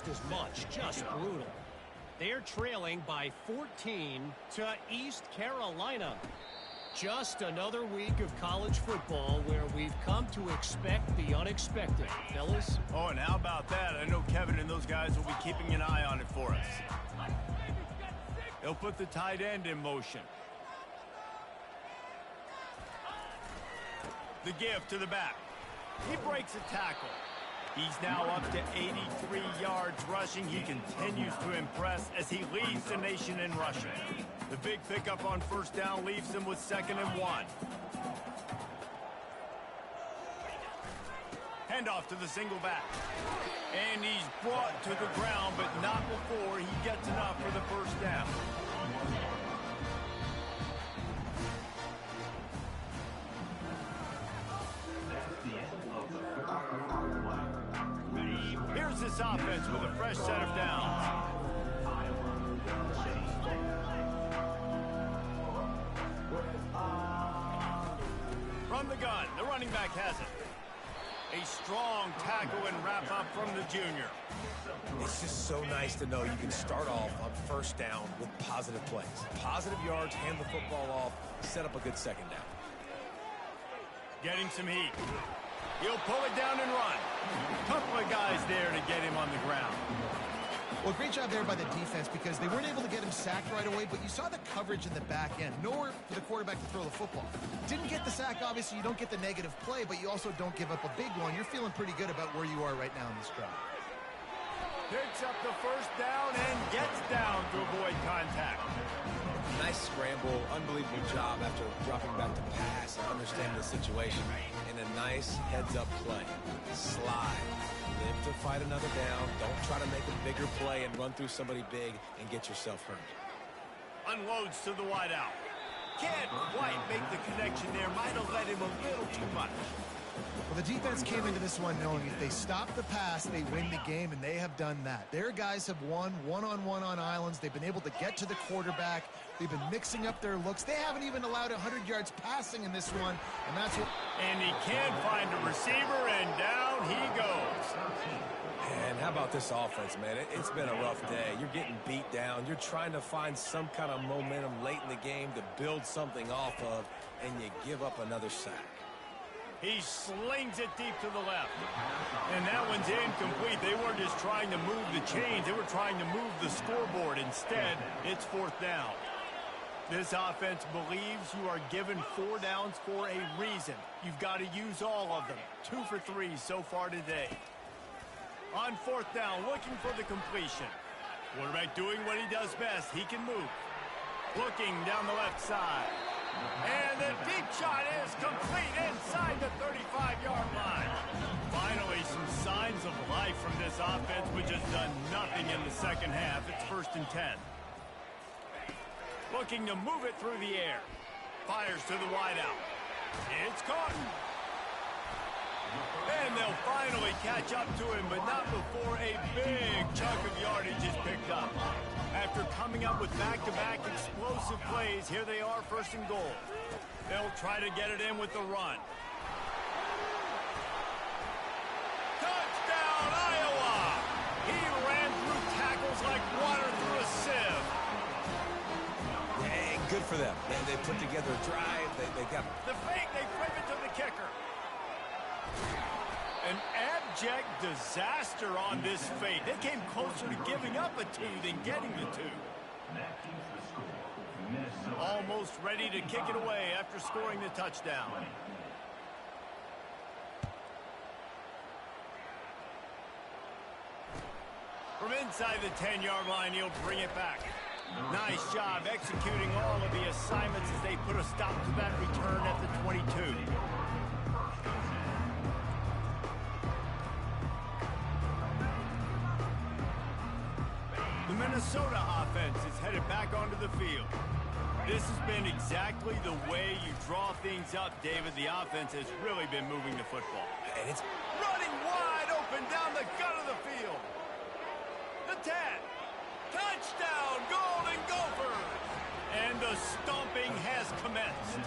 just as much, just brutal. They're trailing by 14 to East Carolina. Just another week of college football where we've come to expect the unexpected, fellas. Oh, and how about that? I know Kevin and those guys will be keeping an eye on it for us. They'll put the tight end in motion. The give to the back. He breaks a tackle. He's now up to 83 yards rushing. He continues to impress as he leads the nation in rushing. The big pickup on first down leaves him with 2nd and 1. Handoff to the single back. And he's brought to the ground, but not before he gets enough for the first down. Here's this offense with a fresh set of downs. From the gun, the running back has it. A strong tackle and wrap up from the junior. It's just so nice to know you can start off on first down with positive plays. Positive yards, hand the football off, set up a good second down. Getting some heat. He'll pull it down and run. Couple of guys there to get him on the ground. Well, great job there by the defense because they weren't able to get him sacked right away, but you saw the coverage in the back end. Nowhere for the quarterback to throw the football. Didn't get the sack, obviously. You don't get the negative play, but you also don't give up a big one. You're feeling pretty good about where you are right now in this drive. Picks up the first down and gets down to avoid contact. Nice scramble, unbelievable job after dropping back to pass and understanding the situation. And a nice heads-up play. Slide. Live to fight another down. Don't try to make a bigger play and run through somebody big and get yourself hurt. Unloads to the wideout. Can't quite make the connection there. Might have let him a little too much. Well, the defense came into this one knowing if they stop the pass, they win the game, and they have done that. Their guys have won one-on-one on islands. They've been able to get to the quarterback. They've been mixing up their looks. They haven't even allowed 100 yards passing in this one, and that's what... And he can't find a receiver, and down he goes. And how about this offense, man? It's been a rough day. You're getting beat down. You're trying to find some kind of momentum late in the game to build something off of, and you give up another sack. He slings it deep to the left. And that one's incomplete. They weren't just trying to move the chains. They were trying to move the scoreboard. Instead, it's 4th down. This offense believes you are given 4 downs for a reason. You've got to use all of them. 2 for 3 so far today. On 4th down, looking for the completion. Quarterback doing what he does best. He can move. Looking down the left side. And the deep shot is complete inside the 35-yard line. Finally, some signs of life from this offense, which has done nothing in the second half. It's 1st and 10. Looking to move it through the air. Fires to the wideout. It's caught. And they'll finally catch up to him, but not before a big chunk of yardage is picked up. After coming up with back-to-back explosive plays, here they are 1st and goal. They'll try to get it in with the run. Touchdown, Iowa! He ran through tackles like water through a sieve. Hey, good for them. They put together a drive. They got the fake. They flip it to the kicker. An abject disaster on this fade. They came closer to giving up a 2 than getting the 2. Almost ready to kick it away after scoring the touchdown. From inside the 10-yard line, he'll bring it back. Nice job executing all of the assignments as they put a stop to that return at the 22. The Minnesota offense is headed back onto the field. This has been exactly the way you draw things up, David. The offense has really been moving the football. and it's Running wide open down the gut of the field. The 10. Touchdown, Golden Gophers. And the stomping has commenced.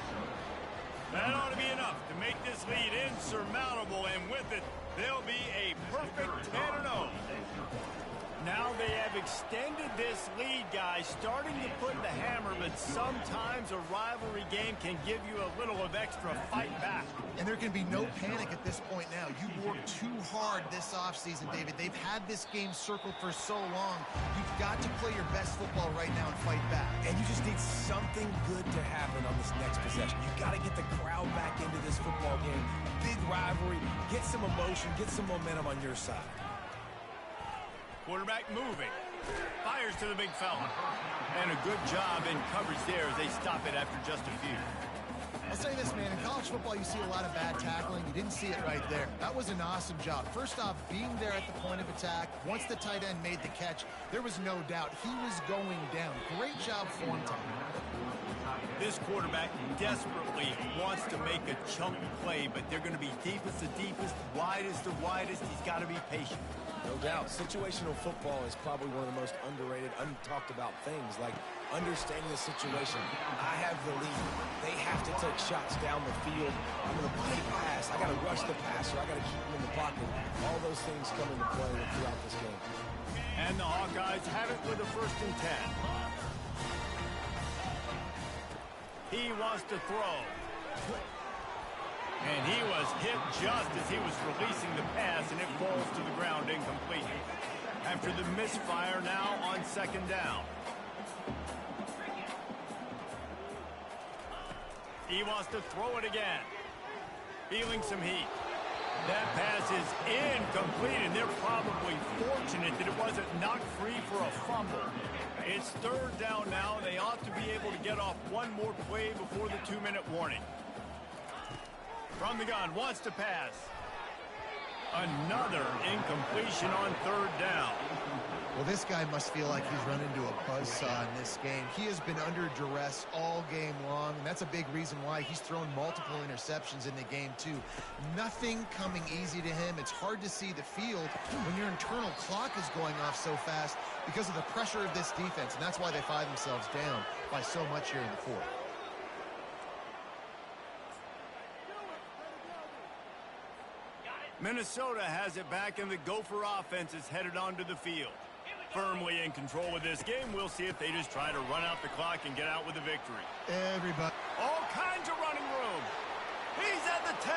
That ought to be enough to make this lead insurmountable, and with it, they'll be a perfect 10-0. extended this lead, guys, starting to put the hammer, but sometimes a rivalry game can give you a little of extra fight back. And there can be no panic at this point now. You worked too hard this offseason, David. They've had this game circled for so long. You've got to play your best football right now and fight back. And you just need something good to happen on this next possession. You got to get the crowd back into this football game. Big rivalry. Get some emotion. Get some momentum on your side. Quarterback moving. Fires to the big fella. And a good job in coverage there as they stop it after just a few. I'll say this, man. In college football, you see a lot of bad tackling. You didn't see it right there. That was an awesome job. First off, being there at the point of attack. Once the tight end made the catch, there was no doubt he was going down. Great job form time. This quarterback desperately wants to make a chunk play, but they're going to be deepest to deepest, widest to widest. He's got to be patient. No doubt. Situational football is probably one of the most underrated, untalked about things, like understanding the situation. I have the lead. They have to take shots down the field. I'm going to play pass. I got to rush the passer. I got to keep him in the pocket. All those things come into play throughout this game. And the Hawkeyes have it with a 1st and 10. He wants to throw. And he was hit just as he was releasing the pass, and it falls to the ground incomplete. After the misfire, now on 2nd down. He wants to throw it again. Feeling some heat. That pass is incomplete, and they're probably fortunate that it wasn't knocked free for a fumble. It's 3rd down now. They ought to be able to get off one more play before the 2-minute warning. From the gun, wants to pass. Another incompletion on 3rd down. Well, this guy must feel like he's run into a buzzsaw in this game. He has been under duress all game long, and that's a big reason why he's thrown multiple interceptions in the game, too. Nothing coming easy to him. It's hard to see the field when your internal clock is going off so fast because of the pressure of this defense, and that's why they find themselves down by so much here in the 4th. Minnesota has it back, and the Gopher offense is headed onto the field. Firmly in control of this game. We'll see if they just try to run out the clock and get out with a victory. Everybody. All kinds of running room. He's at the 10.